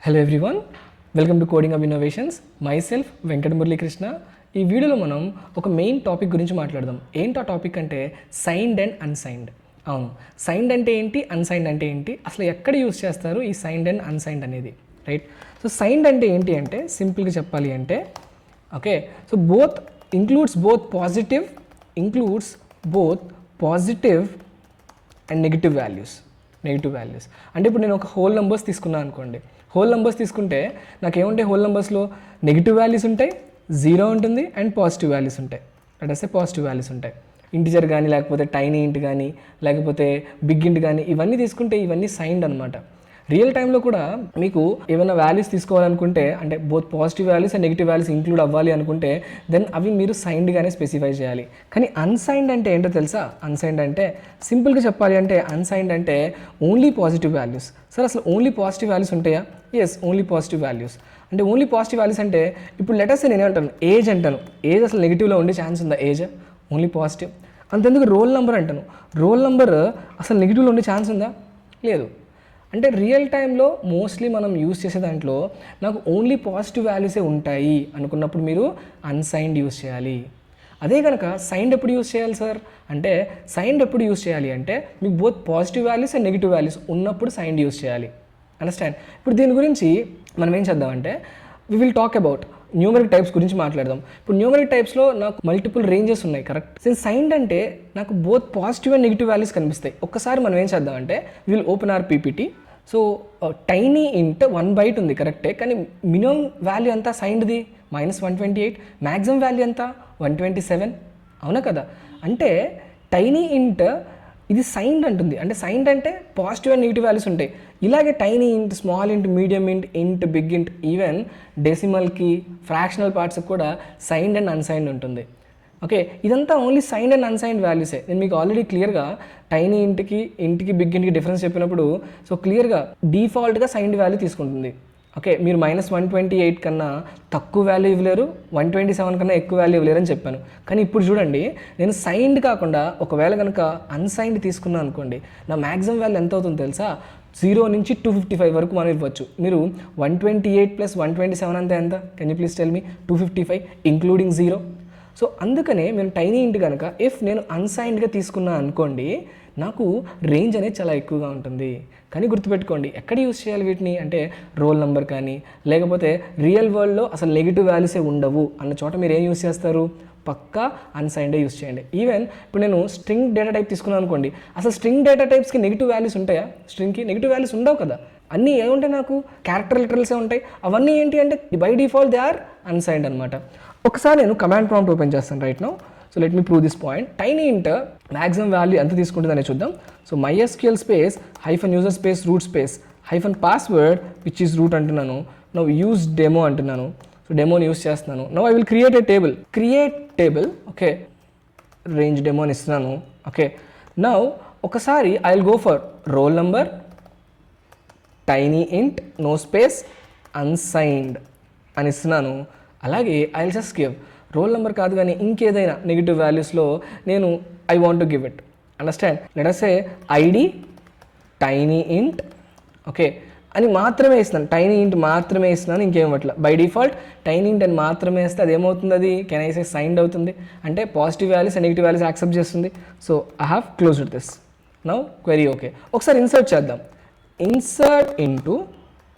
Hello everyone, welcome to coding of innovations. My self Venkata Muralikrishna. ఈ వీడియోలో మనం ఒక మెయిన్ టాపిక్ గురించి మాట్లాడదాం. ఏంటి ఆ టాపిక్ అంటే సైన్డ్ అండ్ అన్సైన్డ్. అవును, సైన్డ్ అంటే ఏంటి, అన్సైన్డ్ అంటే ఏంటి, అసలు ఎక్కడ యూస్ చేస్తారు ఈ సైన్డ్ అండ్ అన్సైన్డ్ అనేది, రైట్? సో సైన్డ్ అంటే ఏంటి అంటే సింపుల్గా చెప్పాలి అంటే okay, so includes both positive and negative values. అంటే ఇప్పుడు నేను ఒక హోల్ నెంబర్స్ తీసుకున్నాను అనుకోండి. హోల్ నెంబర్స్ తీసుకుంటే నాకు ఏముంటాయి, హోల్ నెంబర్స్లో నెగిటివ్ వాల్యూస్ ఉంటాయి, జీరో ఉంటుంది, అండ్ పాజిటివ్ వాల్యూస్ ఉంటాయి. పాజిటివ్ వాల్యూస్ ఉంటాయి. ఇంటిజర్ కానీ లేకపోతే టైనీ ఇంట్ కానీ లేకపోతే బిగ్ ఇంట్ కానీ ఇవన్నీ తీసుకుంటే ఇవన్నీ సైన్డ్ అనమాట. రియల్ టైంలో కూడా మీకు ఏమైనా వాల్యూస్ తీసుకోవాలనుకుంటే, అంటే both positive values and negative values include అవ్వాలి అనుకుంటే దెన్ అవి మీరు సైన్డ్గానే స్పెసిఫై చేయాలి. కానీ అన్సైన్డ్ అంటే ఏంటో తెలుసా? అన్సైన్డ్ అంటే సింపుల్గా చెప్పాలి అంటే అన్సైన్డ్ అంటే ఓన్లీ పాజిటివ్ వాల్యూస్. సార్ అసలు ఓన్లీ పాజిటివ్ వాల్యూస్ ఉంటాయా? Yes, only positive values. అంటే ఓన్లీ పాజిటివ్ వాల్యూస్ అంటే ఇప్పుడు లెటర్స్ నేను అంటాను ఏజ్ అంటాను. ఏజ్ అసలు నెగిటివ్లో ఉండే ఛాన్స్ ఉందా? Age only positive. అంతెందుకు రోల్ నెంబర్ అంటాను. రోల్ నెంబర్ అసలు నెగిటివ్లో ఉండే ఛాన్స్ ఉందా? లేదు. అంటే రియల్ టైంలో మోస్ట్లీ మనం యూస్ చేసే దాంట్లో నాకు ఓన్లీ పాజిటివ్ వాల్యూసే ఉంటాయి అనుకున్నప్పుడు మీరు అన్సైన్డ్ యూస్ చేయాలి. అదే కనుక సైన్డ్ ఎప్పుడు యూస్ చేయాలి సార్ అంటే, సైన్డ్ ఎప్పుడు యూస్ చేయాలి అంటే మీకు both positive values and negative values ఉన్నప్పుడు సైన్డ్ యూస్ చేయాలి. అండర్స్టాండ్? ఇప్పుడు దీని గురించి మనం ఏం చేద్దామంటే we will talk about numeric types గురించి మాట్లాడదాం. ఇప్పుడు న్యూమరిక్ టైప్స్లో నాకు మల్టిపుల్ రేంజెస్ ఉన్నాయి, కరెక్ట్? సిన్స్ సైన్డ్ అంటే నాకు both positive and negative values కనిపిస్తాయి. ఒక్కసారి మనం ఏం చేద్దామంటే will open our PPT. So tiny int 1 byte ఉంది, కరెక్టే. కానీ మినిమం వాల్యూ ఎంత సైన్డ్ది? -128. మ్యాక్సిమం వాల్యూ ఎంత? 127. అవునా కదా? అంటే టైనీ ఇంట్ ఇది సైన్డ్ అంటుంది. అంటే సైన్డ్ అంటే పాజిటివ్ అండ్ నెగిటివ్ వాల్యూస్ ఉంటాయి. ఇలాగే టైనీ ఇంట్, స్మాల్ ఇంట్, మీడియం ఇంట్, బిగ్ ఇంట్, ఈవెన్ డెసిమల్కి, ఫ్రాక్షనల్ పార్ట్స్కి కూడా సైన్డ్ అండ్ అన్సైన్డ్ ఉంటుంది. ఓకే, ఇదంతా ఓన్లీ సైన్డ్ అండ్ అన్సైన్డ్ వాల్యూసే. నేను మీకు ఆల్రెడీ క్లియర్గా టైనీ ఇంట్కి బిగ్ ఇంట్కి డిఫరెన్స్ చెప్పినప్పుడు సో క్లియర్గా డిఫాల్ట్గా సైన్డ్ వాల్యూ తీసుకుంటుంది. ఓకే, మీరు -128 కన్నా తక్కువ వాల్యూ ఇవ్వలేరు, 127 కన్నా ఎక్కువ వాల్యూ ఇవ్వలేరు అని చెప్పాను. కానీ ఇప్పుడు చూడండి, నేను సైన్డ్ కాకుండా ఒకవేళ కనుక అన్సైన్డ్ తీసుకున్నాను అనుకోండి, నా మ్యాక్సిమం వాల్యూ ఎంత అవుతుందో తెలుసా? 0 నుంచి 255 వరకు మనం ఇవ్వచ్చు. మీరు 128 + 127 అంతే ఎంత? Can you please tell me? 255 including 0. So అందుకనే మేము టైనీ ఇంట్ కనుక నేను అన్సైన్డ్గా తీసుకున్నాను అనుకోండి, నాకు రేంజ్ అనేది చాలా ఎక్కువగా ఉంటుంది. కానీ గుర్తుపెట్టుకోండి, ఎక్కడ యూస్ చేయాలి వీటిని అంటే రోల్ నెంబర్ కానీ లేకపోతే రియల్ వరల్డ్లో అసలు నెగిటివ్ వాల్యూసే ఉండవు అన్న చోట మీరు ఏం యూస్ చేస్తారు? పక్కా అన్సైన్డే యూస్ చేయండి. ఈవెన్ ఇప్పుడు నేను స్ట్రింగ్ డేటా టైప్ తీసుకున్నాను అనుకోండి, అసలు స్ట్రింగ్ డేటా టైప్స్కి నెగిటివ్ వాల్యూస్ ఉంటాయా? స్ట్రింగ్కి నెగిటివ్ వాల్యూస్ ఉండవు కదా. అన్నీ ఏముంటాయి? నాకు క్యారెక్టర్ లిటరల్సే ఉంటాయి. అవన్నీ ఏంటి అంటే by default they are unsigned అనమాట. ఒకసారి నేను కమాండ్ ప్రాంప్ట్ ఓపెన్ చేస్తాను right now. So let me prove this point. Tiny int maximum value ఎంత తీసుకుంటుందని చూద్దాం. So MySQL space -user space root space -password which is root అంటున్నాను. Now use demo అంటున్నాను. So డెమోని యూస్ చేస్తున్నాను. Now I will create table. Okay, range demo అని ఇస్తున్నాను. Okay, now ఒకసారి I will go for roll number, tiny int, no space, unsigned అని ఇస్తున్నాను. అలాగే I will just give roll number కాదు కానీ ఇంకేదైనా నెగిటివ్ వాల్యూస్లో నేను I want to give it. Understand? Let us say ID tiny int okay అని మాత్రమే ఇస్తున్నాను. టైనీ ఇంట్ మాత్రమే ఇస్తున్నాను, ఇంకేం అట్లా. బై డిఫాల్ట్ టైనీ ఇంట్ అని మాత్రమే ఇస్తే అది ఏమవుతుంది? అది కెన్ ఐ సే సైన్డ్ అవుతుంది. అంటే positive values and negative values accept చేస్తుంది. So I have closed this. Now query okay. ఒకసారి ఇన్సర్ట్ చేద్దాం. Insert into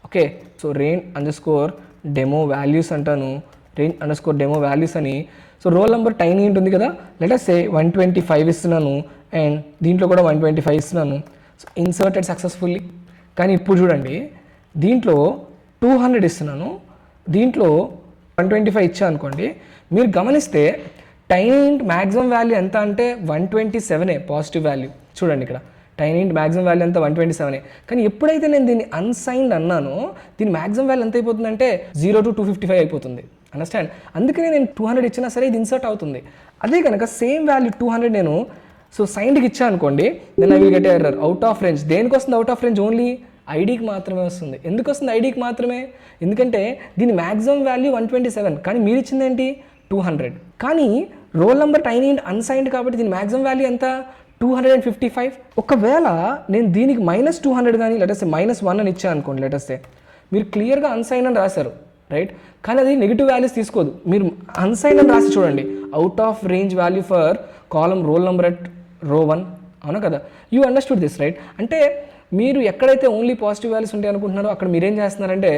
okay, so range_demo values అంటాను. range_demo values అని. సో రోల్ నెంబర్ టైనీ ఇంట్ ఉంది కదా, లెట్ అస్ సే 125 ఇస్తున్నాను అండ్ దీంట్లో కూడా 125 ఇస్తున్నాను. So inserted successfully. కానీ ఇప్పుడు చూడండి, దీంట్లో 200 ఇస్తున్నాను, దీంట్లో 125 ఇచ్చా అనుకోండి. మీరు గమనిస్తే టైనీ ఇంట్ మ్యాక్సిమం వాల్యూ ఎంత అంటే 127 పాజిటివ్ వాల్యూ. చూడండి ఇక్కడ టైనీ ఇంట్ మ్యాక్సిమం వాల్యూ ఎంత? 127. కానీ ఎప్పుడైతే నేను దీన్ని అన్సైన్డ్ అన్నానో దీని మ్యాక్సిమం వాల్యూ ఎంత అయిపోతుందంటే 0 to 255 అయిపోతుంది. అండర్స్టాండ్? అందుకనే నేను 200 ఇచ్చినా సరే ఇది ఇన్సర్ట్ అవుతుంది. అదే కనుక సేమ్ వాల్యూ 200 నేను సో సైన్డ్కి ఇచ్చా అనుకోండి, then I will get error out of range. దేనికి వస్తుంది అవుట్ ఆఫ్ రేంజ్? ఓన్లీ ఐడికి మాత్రమే వస్తుంది. ఎందుకు వస్తుంది ఐడికి మాత్రమే? ఎందుకంటే దీని మ్యాక్సిమం వాల్యూ 127 కానీ మీరు ఇచ్చింది ఏంటి? 200. కానీ రోల్ నెంబర్ టైనీ ఇంట్ అన్సైన్డ్ కాబట్టి దీని మ్యాక్సిమం వాల్యూ ఎంత? 255. ఒకవేళ నేను దీనికి -200 కానీ లెటర్స్ -1 అని ఇచ్చా అనుకోండి, లెటర్స్ మీరు క్లియర్గా అన్సైన్ అని రాశారు, రైట్? కానీ అది నెగిటివ్ వాల్యూస్ తీసుకోదు. మీరు అన్సైన్ అని రాసి చూడండి, out of range value for column roll number at రో 1, అవునా కదా? You understood this, right? అంటే మీరు ఎక్కడైతే ఓన్లీ పాజిటివ్ వాల్యూస్ ఉంటాయి అనుకుంటున్నారో అక్కడ మీరేం చేస్తున్నారంటే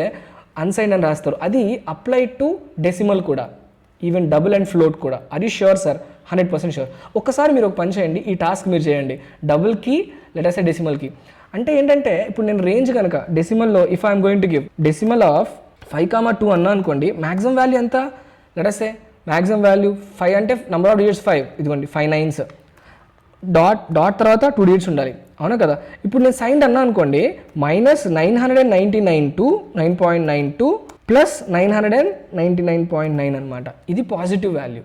అన్సైన్ అని రాస్తారు. అది అప్లై టు డెసిమల్ కూడా, ఈవెన్ డబుల్ అండ్ ఫ్లోట్ కూడా. Are you sure sir? 100% sure. ఒక్కసారి మీరు ఒక పని చేయండి, ఈ టాస్క్ మీరు చేయండి, డబుల్కి లెటర్స్ డెసిమల్కి. అంటే ఏంటంటే ఇప్పుడు నేను రేంజ్ కనుక డెసిమల్లో if I'm going to give decimal of 5,2 అన్నా అనుకోండి, మ్యాక్సిమం వాల్యూ ఎంత? లెటర్సే మ్యాక్సిమం వాల్యూ 5 అంటే నెంబర్ ఆఫ్ డిజిట్స్ 5, ఇదిగోండి 5 9s, డాట్ తర్వాత 2 డిజిట్స్ ఉండాలి, అవునా కదా? ఇప్పుడు నేను సైన్ అన్నా అనుకోండి, -999 to 9.92 ప్లస్ 999.9 అనమాట. ఇది పాజిటివ్ వాల్యూ.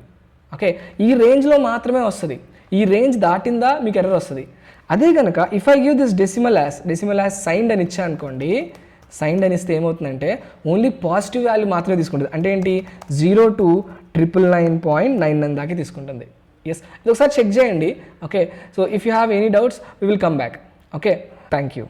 ఓకే, ఈ రేంజ్లో మాత్రమే వస్తుంది. ఈ రేంజ్ దాటిందా మీకు ఎర్రర్ వస్తుంది. అదే కనుక if I give this decimal as signed అని ఇచ్చా అనుకోండి, సైన్డ్ అని ఇస్తే ఏమవుతుందంటే ఓన్లీ పాజిటివ్ వాల్యూ మాత్రమే తీసుకుంటుంది. అంటే ఏంటి? 0 to 999.99 దాకా తీసుకుంటుంది. ఎస్, ఇది ఒకసారి చెక్ చేయండి. Okay, so if you have any doubts we will come back. Okay, thank you.